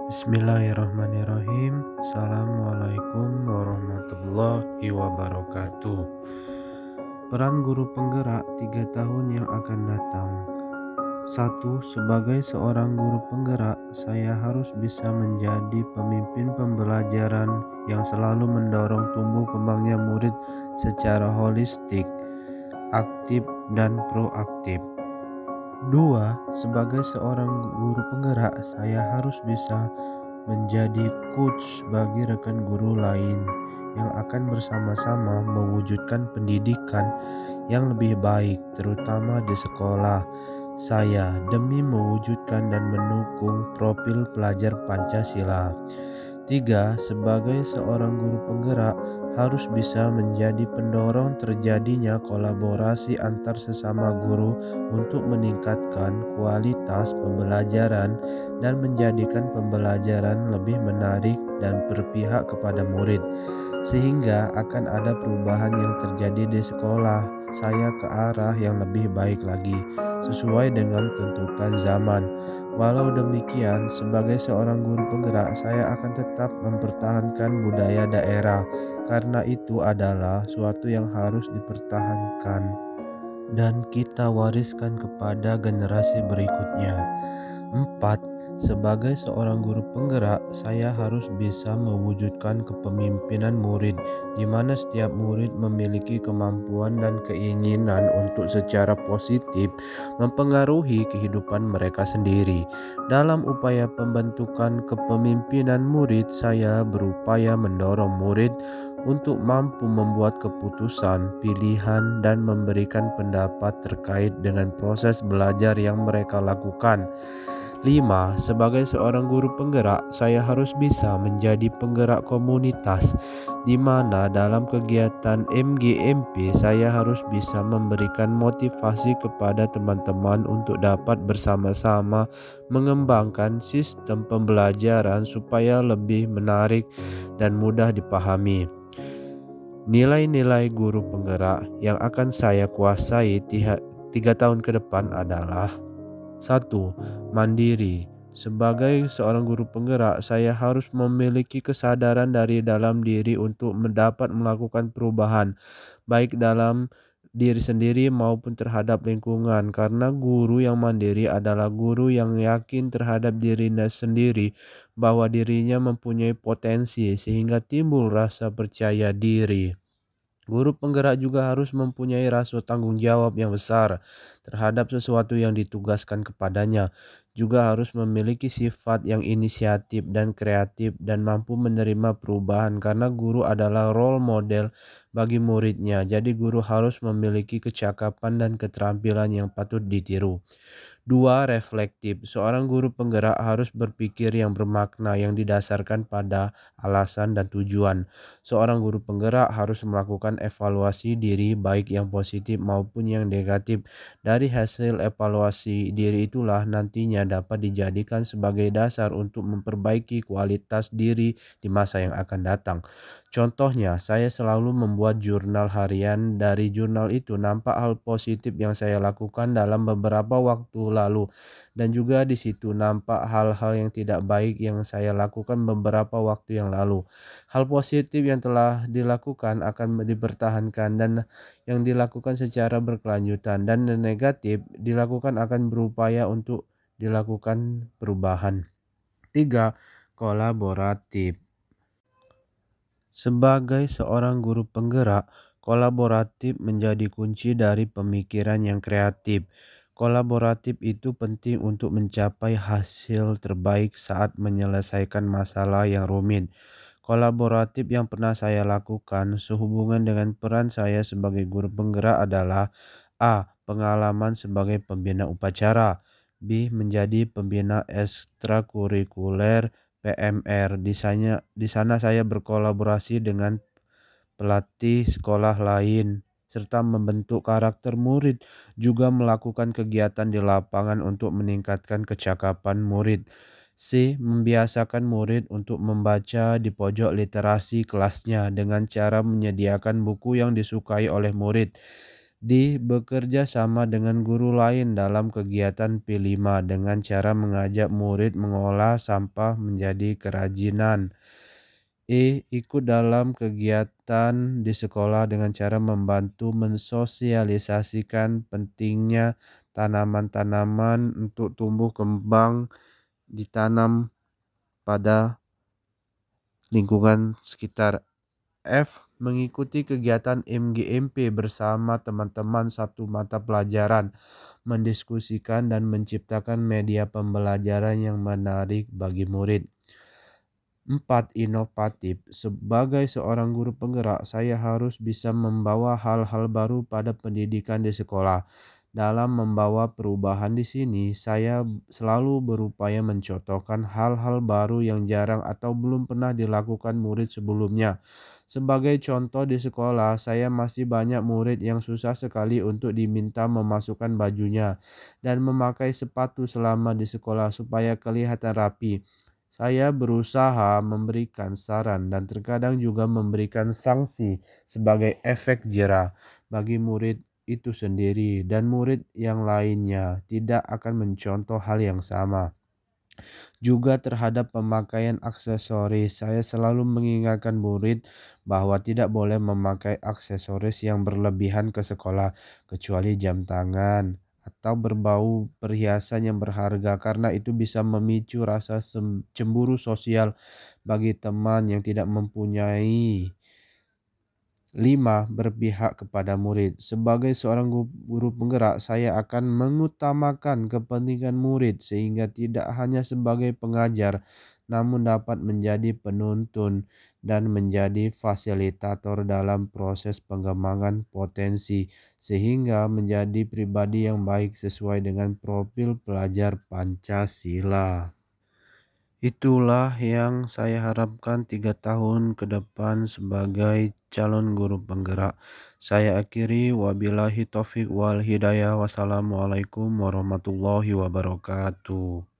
Bismillahirrahmanirrahim. Assalamualaikum warahmatullahi wabarakatuh. Peran guru penggerak 3 tahun yang akan datang. 1. Sebagai seorang guru penggerak, saya harus bisa menjadi pemimpin pembelajaran yang selalu mendorong tumbuh kembangnya murid secara holistik, aktif, dan proaktif. 2. Sebagai seorang guru penggerak, saya harus bisa menjadi coach bagi rekan guru lain yang akan bersama-sama mewujudkan pendidikan yang lebih baik, terutama di sekolah saya, demi mewujudkan dan mendukung profil pelajar Pancasila. 3. Sebagai seorang guru penggerak, harus bisa menjadi pendorong terjadinya kolaborasi antar sesama guru untuk meningkatkan kualitas pembelajaran dan menjadikan pembelajaran lebih menarik dan berpihak kepada murid, sehingga akan ada perubahan yang terjadi di sekolah saya ke arah yang lebih baik lagi, sesuai dengan tuntutan zaman. Walau demikian, sebagai seorang guru penggerak, saya akan tetap mempertahankan budaya daerah, karena itu adalah suatu yang harus dipertahankan dan kita wariskan kepada generasi berikutnya. 4. Sebagai seorang guru penggerak, saya harus bisa mewujudkan kepemimpinan murid, di mana setiap murid memiliki kemampuan dan keinginan untuk secara positif mempengaruhi kehidupan mereka sendiri. Dalam upaya pembentukan kepemimpinan murid, saya berupaya mendorong murid untuk mampu membuat keputusan, pilihan, dan memberikan pendapat terkait dengan proses belajar yang mereka lakukan. 5. Sebagai seorang guru penggerak, saya harus bisa menjadi penggerak komunitas, di mana dalam kegiatan MGMP saya harus bisa memberikan motivasi kepada teman-teman untuk dapat bersama-sama mengembangkan sistem pembelajaran supaya lebih menarik dan mudah dipahami. Nilai-nilai guru penggerak yang akan saya kuasai 3 tahun ke depan adalah: 1. Mandiri. Sebagai seorang guru penggerak, saya harus memiliki kesadaran dari dalam diri untuk mendapat melakukan perubahan, baik dalam diri sendiri maupun terhadap lingkungan, karena guru yang mandiri adalah guru yang yakin terhadap dirinya sendiri bahwa dirinya mempunyai potensi sehingga timbul rasa percaya diri. Guru penggerak juga harus mempunyai rasa tanggung jawab yang besar terhadap sesuatu yang ditugaskan kepadanya. Juga harus memiliki sifat yang inisiatif dan kreatif dan mampu menerima perubahan, karena guru adalah role model bagi muridnya. Jadi guru harus memiliki kecakapan dan keterampilan yang patut ditiru. 2. Reflektif. Seorang guru penggerak harus berpikir yang bermakna yang didasarkan pada alasan dan tujuan. Seorang guru penggerak harus melakukan evaluasi diri baik yang positif maupun yang negatif. Dari hasil evaluasi diri itulah nantinya dapat dijadikan sebagai dasar untuk memperbaiki kualitas diri di masa yang akan datang. Contohnya, saya selalu membuat jurnal harian. Dari jurnal itu nampak hal positif yang saya lakukan dalam beberapa waktu lalu, dan juga di situ nampak hal-hal yang tidak baik yang saya lakukan beberapa waktu yang lalu. Hal positif yang telah dilakukan akan dipertahankan dan yang dilakukan secara berkelanjutan, dan yang negatif dilakukan akan berupaya untuk dilakukan perubahan. 3. Kolaboratif. Sebagai seorang guru penggerak, kolaboratif menjadi kunci dari pemikiran yang kreatif. Kolaboratif itu penting untuk mencapai hasil terbaik saat menyelesaikan masalah yang rumit. Kolaboratif yang pernah saya lakukan sehubungan dengan peran saya sebagai guru penggerak adalah: A. Pengalaman sebagai pembina upacara. B. Menjadi pembina ekstrakurikuler PMR. Di sana saya berkolaborasi dengan pelatih sekolah lain serta membentuk karakter murid, juga melakukan kegiatan di lapangan untuk meningkatkan kecakapan murid. C. Membiasakan murid untuk membaca di pojok literasi kelasnya dengan cara menyediakan buku yang disukai oleh murid. Bekerja sama dengan guru lain dalam kegiatan P5 dengan cara mengajak murid mengolah sampah menjadi kerajinan. Ikut dalam kegiatan di sekolah dengan cara membantu mensosialisasikan pentingnya tanaman-tanaman untuk tumbuh kembang ditanam pada lingkungan sekitar. Mengikuti kegiatan MGMP bersama teman-teman satu mata pelajaran, mendiskusikan dan menciptakan media pembelajaran yang menarik bagi murid. 4. Inovatif. Sebagai seorang guru penggerak, saya harus bisa membawa hal-hal baru pada pendidikan di sekolah. Dalam membawa perubahan di sini, saya selalu berupaya mencontohkan hal-hal baru yang jarang atau belum pernah dilakukan murid sebelumnya. Sebagai contoh di sekolah, saya masih banyak murid yang susah sekali untuk diminta memasukkan bajunya dan memakai sepatu selama di sekolah supaya kelihatan rapi. Saya berusaha memberikan saran dan terkadang juga memberikan sanksi sebagai efek jera bagi murid itu sendiri, dan murid yang lainnya tidak akan mencontoh hal yang sama. Juga terhadap pemakaian aksesoris, saya selalu mengingatkan murid bahwa tidak boleh memakai aksesoris yang berlebihan ke sekolah, kecuali jam tangan atau berbau perhiasan yang berharga, karena itu bisa memicu rasa cemburu sosial bagi teman yang tidak mempunyai. 5. Berpihak kepada murid. Sebagai seorang guru penggerak, saya akan mengutamakan kepentingan murid sehingga tidak hanya sebagai pengajar, namun dapat menjadi penuntun dan menjadi fasilitator dalam proses pengembangan potensi, sehingga menjadi pribadi yang baik sesuai dengan profil pelajar Pancasila. Itulah yang saya harapkan 3 tahun ke depan sebagai calon guru penggerak. Saya akhiri, wabillahi taufik wal hidayah. Wassalamualaikum warahmatullahi wabarakatuh.